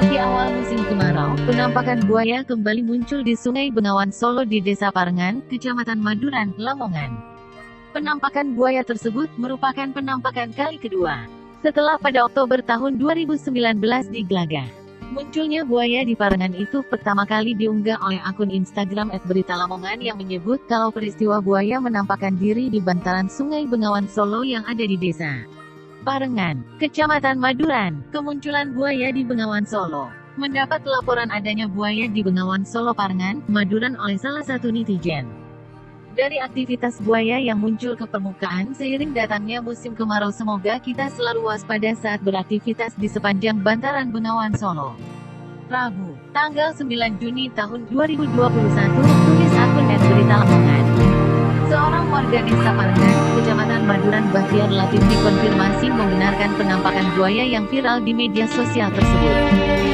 Di awal musim kemarau, penampakan buaya kembali muncul di Sungai Bengawan Solo di Desa Parengan, Kecamatan Maduran, Lamongan. Penampakan buaya tersebut merupakan penampakan kali kedua, setelah pada Oktober tahun 2019 di Glagah. Munculnya buaya di Parengan itu pertama kali diunggah oleh akun Instagram @beritalamongan yang menyebut kalau peristiwa buaya menampakkan diri di bantaran Sungai Bengawan Solo yang ada di Desa Parengan, Kecamatan Maduran. Kemunculan buaya di Bengawan Solo. Mendapat laporan adanya buaya di Bengawan Solo Parengan, Maduran oleh salah satu netizen. Dari aktivitas buaya yang muncul ke permukaan seiring datangnya musim kemarau, semoga kita selalu waspada saat beraktivitas di sepanjang bantaran Bengawan Solo. Rabu, tanggal 9 Juni tahun 2021, tulis akun @beritalamongan. Seorang warga Desa Parengan, Kecamatan Maduran Bahtiar Latif dikonfirmasi membenarkan penampakan buaya yang viral di media sosial tersebut.